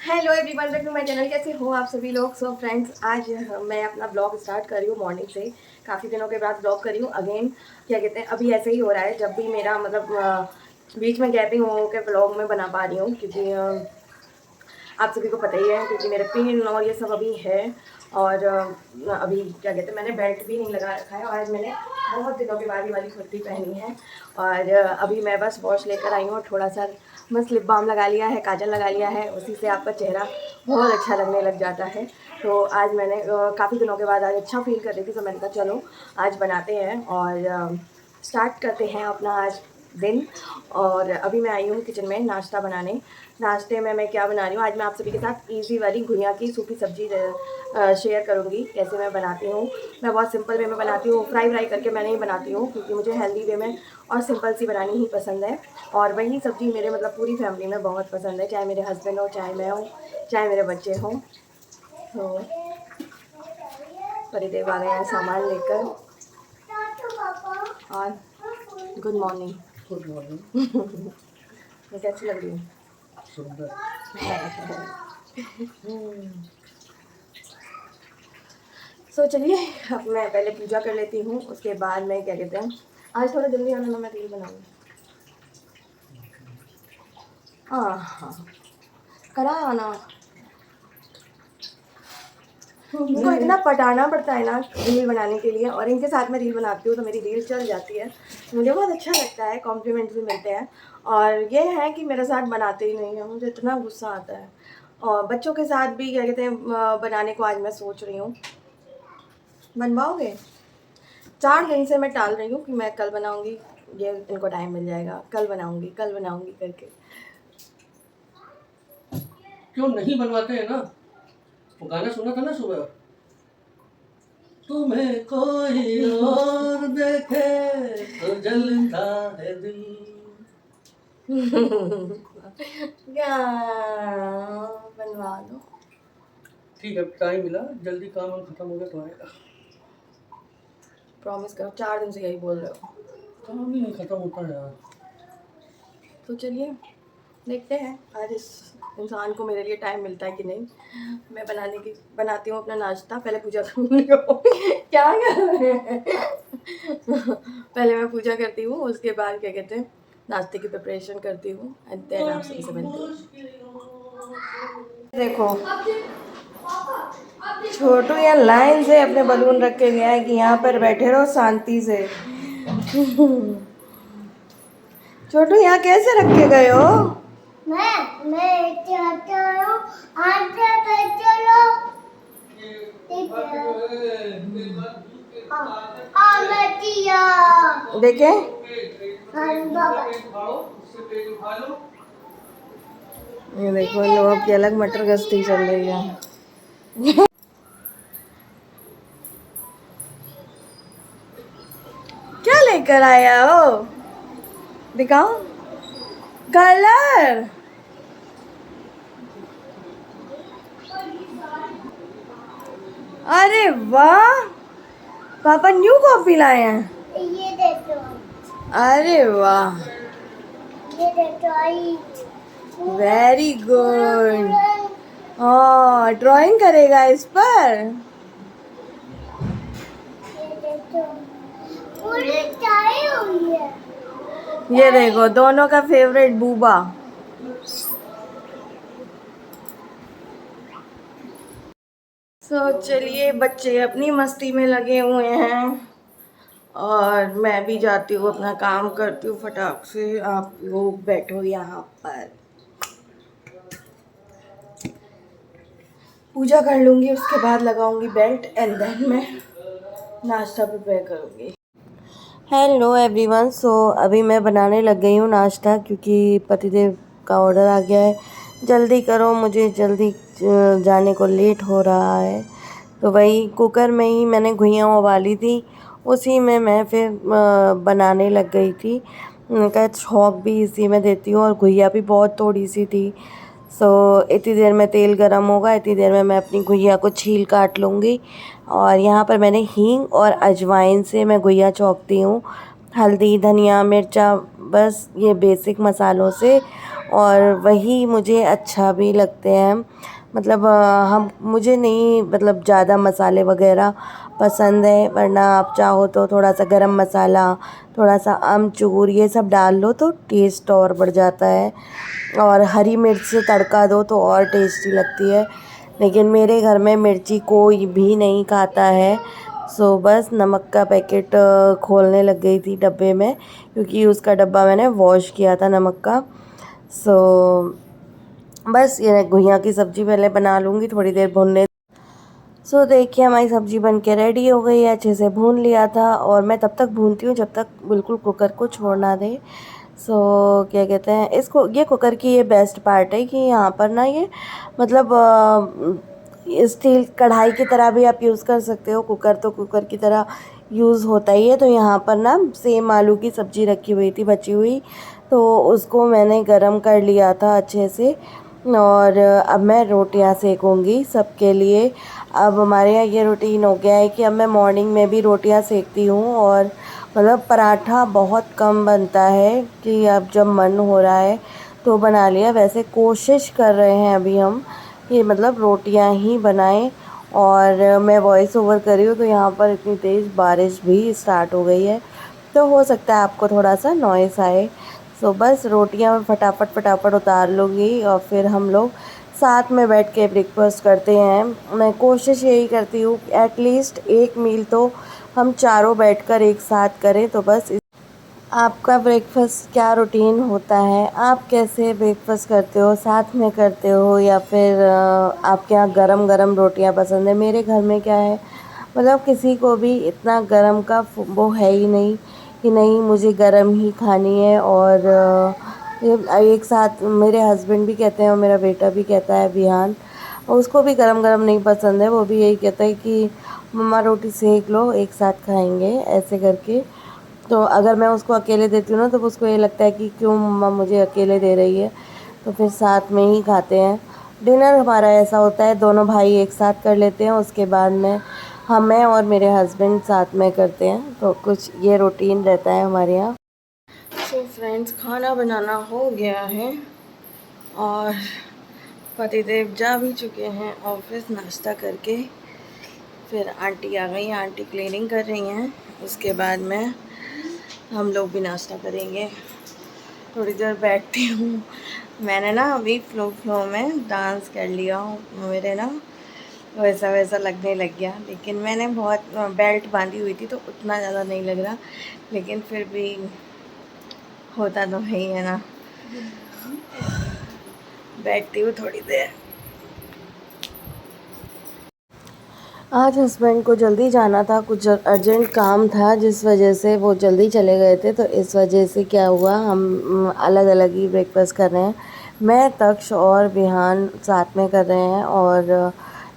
Hello everyone, welcome to my channel. कैसे हो आप सभी लोग। सो फ्रेंड्स, आज मैं अपना ब्लॉग स्टार्ट कर रही हूँ मॉर्निंग से। काफ़ी दिनों के बाद ब्लॉग कर रही हूँ अगेन। क्या कहते हैं, अभी ऐसे ही हो रहा है जब भी मेरा मतलब बीच में गैपिंग हो के ब्लॉग में बना पा रही हूँ, क्योंकि आप सभी को पता ही है क्योंकि मेरे पेन और ये सब अभी है। और अभी क्या कहते हैं, मैंने बेल्ट भी नहीं लगा रखा है और आज मैंने बहुत दिनों के बाद ये वाली कुर्ती पहनी है। और अभी मैं बस वॉश लेकर आई हूँ और थोड़ा सा बस लिप बाम लगा लिया है, काजल लगा लिया है, उसी से आपका चेहरा बहुत अच्छा लगने लग जाता है। तो आज मैंने काफ़ी दिनों के बाद आज अच्छा फील कर रही थी, तो मैंने कहा चलो आज बनाते हैं और स्टार्ट करते हैं अपना आज दिन। और अभी मैं आई हूँ किचन में नाश्ता बनाने। नाश्ते में मैं क्या बना रही हूँ, आज मैं आप सभी के साथ इजी वाली घुइयाँ की सूखी सब्जी शेयर करूँगी कैसे मैं बनाती हूँ। मैं बहुत सिंपल वे में बनाती हूँ, फ्राई करके मैं नहीं बनाती हूँ, क्योंकि मुझे हेल्दी वे में और सिंपल सी बनानी ही पसंद है। और वही सब्ज़ी मेरे मतलब पूरी फैमिली में बहुत पसंद है, चाहे मेरे हस्बैंड हो, चाहे मैं हूँ, चाहे मेरे बच्चे हों। तो परिदेव आ गए हैं सामान लेकर। और गुड मॉर्निंग। Good morning. मैं कैसी लग रही हूँ? सुंदर। सो चलिए, अब मैं पहले पूजा कर लेती हूँ, उसके बाद मैं क्या कहते हैं, आज थोड़ा जल्दी आना ना, मैं रील बनाऊँगी। हाँ, करा आना। मुझको इतना पटाना पड़ता है ना रील बनाने के लिए, और इनके साथ में रील बनाती हूँ तो मेरी रील चल जाती है। मुझे बहुत अच्छा लगता है, कॉम्प्लीमेंट्स भी मिलते हैं। और ये है कि मेरे साथ बनाते ही नहीं है, मुझे इतना गुस्सा आता है। और बच्चों के साथ भी क्या कहते हैं बनाने को आज मैं सोच रही हूँ। बनवाओगे? 4 दिन से मैं टाल रही हूँ कि मैं कल बनाऊँगी, ये इनको टाइम मिल जाएगा, कल बनाऊँगी करके। क्यों नहीं बनवाते हैं ना? वो गाना सुना था ना सुबह, तुम्हें कोई और देखे तो जलता है दिल। क्या बनवा दो। ठीक है, टाइम मिला, जल्दी काम हम खत्म हो गया तो आएगा। प्रॉमिस करो, 4 दिन से यही बोल रहे हो। काम ही नहीं खत्म होता यार। तो चलिए देखते हैं आज इस इंसान को मेरे लिए टाइम मिलता है कि नहीं। मैं बनाती हूँ अपना नाश्ता। पहले पूजा करूँगी। क्या कर रहे हैं? पहले मैं पूजा करती हूँ, उसके बाद क्या कहते हैं नाश्ते की प्रिपरेशन करती हूँ, एंड देन आप सभी से मिलती हूँ। देखो, छोटू यहाँ लाइन से अपने बलून रख के गया है कि यहाँ पर बैठे रहो शांति से। छोटू यहाँ कैसे रख के गए हो? मैं चाहता हूँ चलो। देखे ये देखो, इन लोगों की अलग मटर गश्ती चल रही है। क्या लेकर आया हो? दिखाओ कलर। अरे वाह, पापा न्यू कॉपी लाए हैं। ये देखो। अरे वाह, ये देखो। Very good. हाँ, ड्राइंग करेगा इस पर। ये देखो, पूरी चाय हुई है। ये देखो, दोनों का फेवरेट बूबा। चलिए, बच्चे अपनी मस्ती में लगे हुए हैं और मैं भी जाती हूँ, अपना काम करती हूँ फटाक से। आप लोग बैठो यहाँ पर, पूजा कर लूँगी, उसके बाद लगाऊंगी बेल्ट एंड देन मैं नाश्ता प्रिपेयर करूँगी। हेलो एवरीवन, अभी मैं बनाने लग गई हूँ नाश्ता, क्योंकि पतिदेव का ऑर्डर आ गया है, जल्दी करो, मुझे जल्दी जाने को लेट हो रहा है। तो वही कुकर में ही मैंने घुइयाँ उबाली थी, उसी में मैं फिर बनाने लग गई थी। उनका छौंक भी इसी में देती हूँ, और घुइयाँ भी बहुत थोड़ी सी थी। इतनी देर में तेल गरम होगा, इतनी देर में मैं अपनी घुइयाँ को छील काट लूँगी। और यहाँ पर मैंने हींग और अजवाइन से मैं घुइयाँ छौंकती हूँ, हल्दी, धनिया, मिर्चा, बस ये बेसिक मसालों से। और वही मुझे अच्छा भी लगते हैं। मतलब मुझे नहीं मतलब ज़्यादा मसाले वगैरह पसंद है, वरना आप चाहो तो थोड़ा सा गरम मसाला, थोड़ा सा अमचूर ये सब डाल लो तो टेस्ट और बढ़ जाता है, और हरी मिर्च से तड़का दो तो और टेस्टी लगती है। लेकिन मेरे घर में मिर्ची कोई भी नहीं खाता है। सो बस नमक का पैकेट खोलने लग गई थी डब्बे में, क्योंकि उसका डब्बा मैंने वॉश किया था नमक का। सो बस ये घुइयाँ की सब्ज़ी पहले बना लूँगी, थोड़ी देर भूनने। सो देखिए हमारी सब्ज़ी बन के रेडी हो गई है, अच्छे से भून लिया था, और मैं तब तक भूनती हूँ जब तक बिल्कुल कुकर को छोड़ ना दे। सो क्या कहते हैं इसको, ये कुकर की ये बेस्ट पार्ट है कि यहाँ पर ना ये मतलब स्टील कढ़ाई की तरह भी आप यूज़ कर सकते हो। कुकर तो कुकर की तरह यूज़ होता ही है। तो यहाँ पर ना सेम आलू की सब्ज़ी रखी हुई थी बची हुई, तो उसको मैंने गरम कर लिया था अच्छे से, और अब मैं रोटियां सेकूंगी सबके लिए। अब हमारे यहाँ ये रूटीन हो गया है कि अब मैं मॉर्निंग में भी रोटियां सेकती हूँ, और मतलब पराठा बहुत कम बनता है कि अब जब मन हो रहा है तो बना लिया। वैसे कोशिश कर रहे हैं अभी हम कि मतलब रोटियां ही बनाएं। और मैं वॉइस ओवर कर रही हूँ तो यहाँ पर इतनी तेज़ बारिश भी स्टार्ट हो गई है, तो हो सकता है आपको थोड़ा सा नॉइस आए। सो बस रोटियां मैं फटाफट फटाफट उतार लूँगी, और फिर हम लोग साथ में बैठ के ब्रेकफास्ट करते हैं। मैं कोशिश यही करती हूँ एटलीस्ट एक मील तो हम चारों बैठकर एक साथ करें। तो बस आपका ब्रेकफास्ट क्या रूटीन होता है? आप कैसे ब्रेकफास्ट करते हो? साथ में करते हो या फिर आपके यहाँ गरम गरम रोटियां पसंद है? मेरे घर में क्या है, मतलब किसी को भी इतना गरम का वो है ही नहीं कि नहीं मुझे गरम ही खानी है। और एक साथ मेरे हस्बैंड भी कहते हैं और मेरा बेटा भी कहता है विहान, उसको भी गरम गरम नहीं पसंद है। वो भी यही कहता है कि मम्मा रोटी सेक लो, एक साथ खाएंगे ऐसे करके। तो अगर मैं उसको अकेले देती हूँ ना तो उसको ये लगता है कि क्यों मम्मा मुझे अकेले दे रही है, तो फिर साथ में ही खाते हैं। डिनर हमारा ऐसा होता है दोनों भाई एक साथ कर लेते हैं, उसके बाद में मैं और मेरे हस्बैंड साथ में करते हैं। तो कुछ ये रूटीन रहता है हमारे यहाँ। तो फ्रेंड्स खाना बनाना हो गया है, और पतिदेव जा भी चुके हैं ऑफिस नाश्ता करके। फिर आंटी आ गई, आंटी क्लीनिंग कर रही हैं। उसके बाद में हम लोग भी नाश्ता करेंगे। थोड़ी देर बैठती हूँ। मैंने ना अभी फ्लो में डांस कर लिया हूँ, मेरे ना वैसा वैसा लगने लग गया। लेकिन मैंने बहुत बेल्ट बांधी हुई थी तो उतना ज़्यादा नहीं लग रहा, लेकिन फिर भी होता तो है ही है ना। बैठती हूँ थोड़ी देर। आज हस्बैंड को जल्दी जाना था, कुछ अर्जेंट काम था जिस वजह से वो जल्दी चले गए थे। तो इस वजह से क्या हुआ, हम अलग अलग ही ब्रेकफास्ट कर रहे हैं। मैं, तक्ष और विहान साथ में कर रहे हैं, और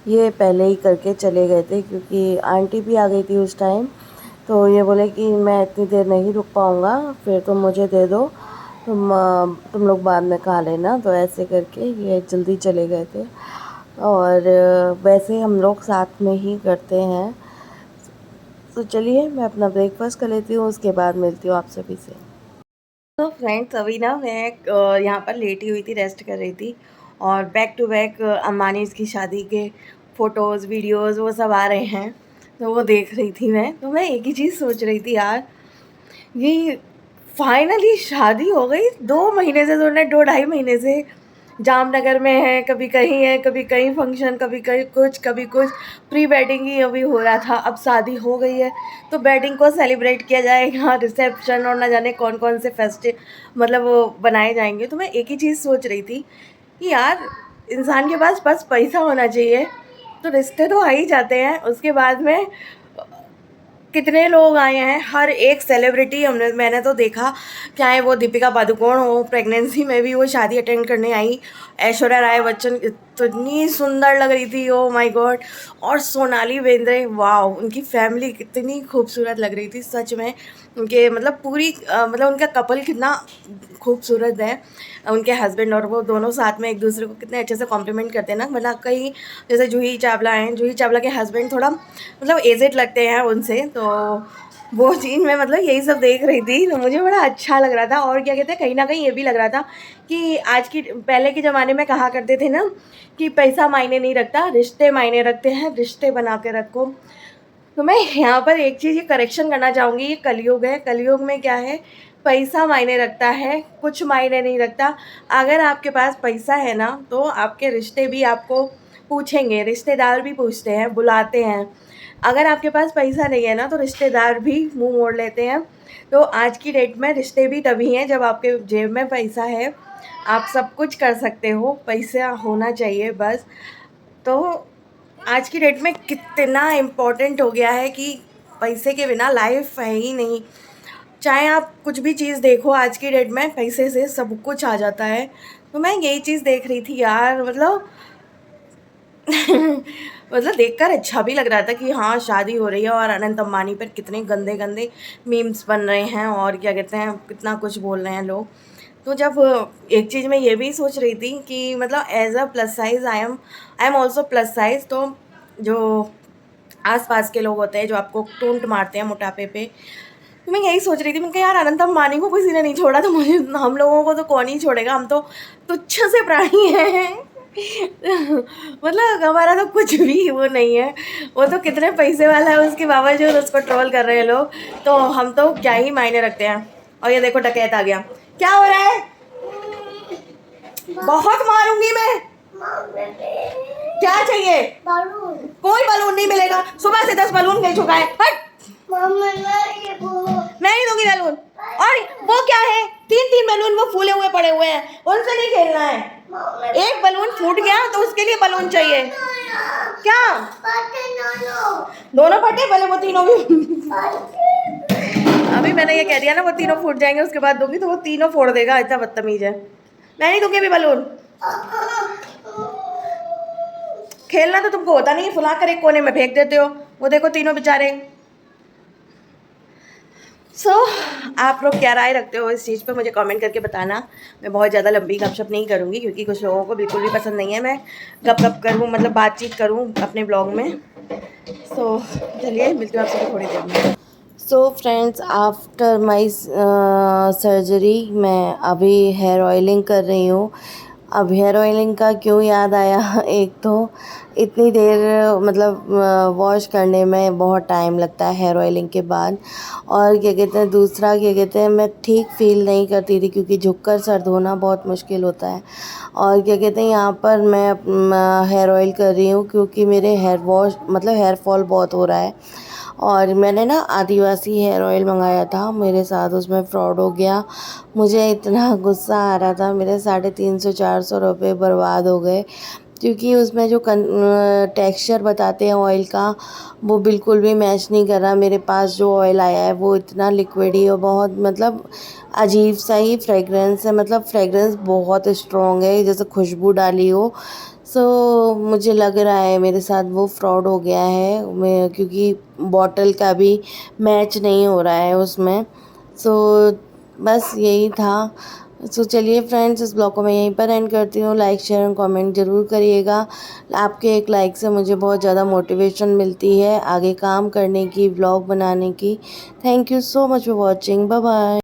ये पहले ही करके चले गए थे क्योंकि आंटी भी आ गई थी उस टाइम। तो ये बोले कि मैं इतनी देर नहीं रुक पाऊँगा, फिर तुम मुझे दे दो, तुम लोग बाद में खा लेना। तो ऐसे करके ये जल्दी चले गए थे, और वैसे हम लोग साथ में ही करते हैं। तो चलिए मैं अपना ब्रेकफास्ट कर लेती हूँ, उसके बाद मिलती हूँ आप सभी से। तो फ्रेंड्स अभी ना मैं यहाँ पर लेटी हुई थी, रेस्ट कर रही थी, और बैक टू बैक अम्बानीज़ की शादी के फ़ोटोज़ वीडियोज़ वो सब आ रहे हैं, तो वो देख रही थी मैं। तो मैं एक ही चीज़ सोच रही थी यार, ये फाइनली शादी हो गई। 2 महीने से, तो उन्हें 2 ढाई महीने से जामनगर में है, कभी कहीं है, कभी कहीं फंक्शन, कभी कहीं कुछ, कभी कुछ। प्री वेडिंग ही अभी हो रहा था, अब शादी हो गई है तो वेडिंग को सेलिब्रेट किया जाएगा, रिसेप्शन और ना जाने कौन कौन से फेस्टिव मतलब वो बनाए जाएंगे। तो मैं एक ही चीज़ सोच रही थी कि यार इंसान के पास बस पैसा होना चाहिए तो रिश्ते तो आ ही जाते हैं। उसके बाद में कितने लोग आए हैं, हर एक सेलिब्रिटी मैंने तो देखा। क्या है वो दीपिका पादुकोण हो, प्रेगनेंसी में भी वो शादी अटेंड करने आई। ऐश्वर्या राय बच्चन इतनी सुंदर लग रही थी, ओ माय गॉड। और सोनाली बेंद्रे, वाह, उनकी फैमिली कितनी खूबसूरत लग रही थी सच में। उनके मतलब पूरी मतलब उनका कपल कितना खूबसूरत है, उनके हस्बैंड और वो दोनों साथ में एक दूसरे को कितने अच्छे से कॉम्प्लीमेंट करते हैं ना। मतलब कई जैसे जूही चावला हैं, जूही चावला के हस्बैंड थोड़ा मतलब एजेड लगते हैं उनसे, तो वो चीज़ मैं मतलब यही सब देख रही थी तो मुझे बड़ा अच्छा लग रहा था। और क्या कहते हैं, कहीं ना कहीं ये भी लग रहा था कि आज की पहले के ज़माने में कहा करते थे ना कि पैसा मायने नहीं रखता, रिश्ते मायने रखते हैं, रिश्ते बना के रखो। तो मैं यहाँ पर एक चीज़ ये करेक्शन करना चाहूँगी, ये कलयुग है। कलयुग में क्या है, पैसा मायने रखता है, कुछ मायने नहीं रखता। अगर आपके पास पैसा है ना तो आपके रिश्ते भी आपको पूछेंगे, रिश्तेदार भी पूछते हैं, बुलाते हैं। अगर आपके पास पैसा नहीं है ना तो रिश्तेदार भी मुंह मोड़ लेते हैं। तो आज की डेट में रिश्ते भी तभी हैं जब आपके जेब में पैसा है, आप सब कुछ कर सकते हो, पैसा होना चाहिए बस। तो आज की डेट में कितना इम्पोर्टेंट हो गया है कि पैसे के बिना लाइफ है ही नहीं। चाहे आप कुछ भी चीज़ देखो, आज की डेट में पैसे से सब कुछ आ जाता है। तो मैं यही चीज़ देख रही थी यार, मतलब मतलब देखकर अच्छा भी लग रहा था कि हाँ शादी हो रही है और अनंत अंबानी पर कितने गंदे गंदे मीम्स बन रहे हैं और क्या कहते हैं कितना कुछ बोल रहे हैं लोग। तो जब एक चीज़ मैं ये भी सोच रही थी कि मतलब as a plus size I am also plus size. तो जो आसपास के लोग होते हैं जो आपको टोंट मारते हैं मोटापे पे, तो मैं यही सोच रही थी, मैं यार अनंत अंबानी को किसी ने नहीं छोड़ा तो मुझे, हम लोगों को तो कौन ही छोड़ेगा, हम तो तुच्छ से प्राणी हैं। मतलब हमारा तो कुछ भी वो नहीं है। वो तो कितने पैसे वाला है उसके बावजूद उसको ट्रोल कर रहे हैं लोग, तो हम तो क्या ही मायने रखते हैं। और ये देखो डकैत आ गया, क्या हो रहा है, बहुत मारूंगी मैं। क्या चाहिए, कोई बलून नहीं मिलेगा, सुबह से 10 बलून मिल चुका है, हट। मैं नहीं दूंगी बलून। और वो क्या है, 3 बलून वो फूले हुए पड़े हुए हैं, उनसे नहीं खेलना है। एक बलून फूट गया तो उसके लिए बलून चाहिए क्या, दोनों फटे, पहले वो तीनों भी अभी मैंने ये कह दिया ना वो तीनों फूट जाएंगे उसके बाद दूंगी, तो वो तीनों फोड़ देगा, इतना बदतमीज है। मैं नहीं दूंगी अभी बलून। खेलना तो तुमको होता नहीं है, फुला कर एक कोने में फेंक देते हो। वो देखो तीनों बेचारे। आप लोग क्या राय रखते हो इस चीज़ पे, मुझे कमेंट करके बताना। मैं बहुत ज़्यादा लंबी गपशप नहीं करूँगी क्योंकि कुछ लोगों को बिल्कुल भी पसंद नहीं है मैं गप करूँ, मतलब बातचीत करूँ अपने ब्लॉग में। चलिए मिलती हूँ आपसे थोड़ी देर में। फ्रेंड्स, आफ्टर माई सर्जरी मैं अभी हेयर ऑयलिंग कर रही हूँ। अब हेयर ऑयलिंग का क्यों याद आया, एक तो इतनी देर मतलब वॉश करने में बहुत टाइम लगता है हेयर ऑयलिंग के बाद, और क्या कहते हैं दूसरा क्या कहते हैं मैं ठीक फील नहीं करती थी क्योंकि झुककर सर धोना बहुत मुश्किल होता है। और क्या कहते हैं यहाँ पर मैं हेयर ऑयल कर रही हूँ क्योंकि मेरे हेयर फॉल बहुत हो रहा है। और मैंने ना आदिवासी हेयर ऑयल मंगाया था, मेरे साथ उसमें फ्रॉड हो गया। मुझे इतना गुस्सा आ रहा था, मेरे 350-400 रुपये बर्बाद हो गए क्योंकि उसमें जो टेक्सचर बताते हैं ऑयल का वो बिल्कुल भी मैच नहीं कर रहा। मेरे पास जो ऑयल आया है वो इतना लिक्विडी और बहुत मतलब अजीब सा ही फ्रेगरेंस है, मतलब फ्रेगरेंस बहुत स्ट्रॉन्ग है जैसे खुशबू डाली हो। मुझे लग रहा है मेरे साथ वो फ्रॉड हो गया है, क्योंकि बॉटल का भी मैच नहीं हो रहा है उसमें। बस यही था। चलिए फ्रेंड्स, इस ब्लॉग को मैं यहीं पर एंड करती हूँ। लाइक शेयर और कमेंट ज़रूर करिएगा। आपके एक लाइक से मुझे बहुत ज़्यादा मोटिवेशन मिलती है आगे काम करने की, ब्लॉग बनाने की। Thank you so much for watching. Bye bye.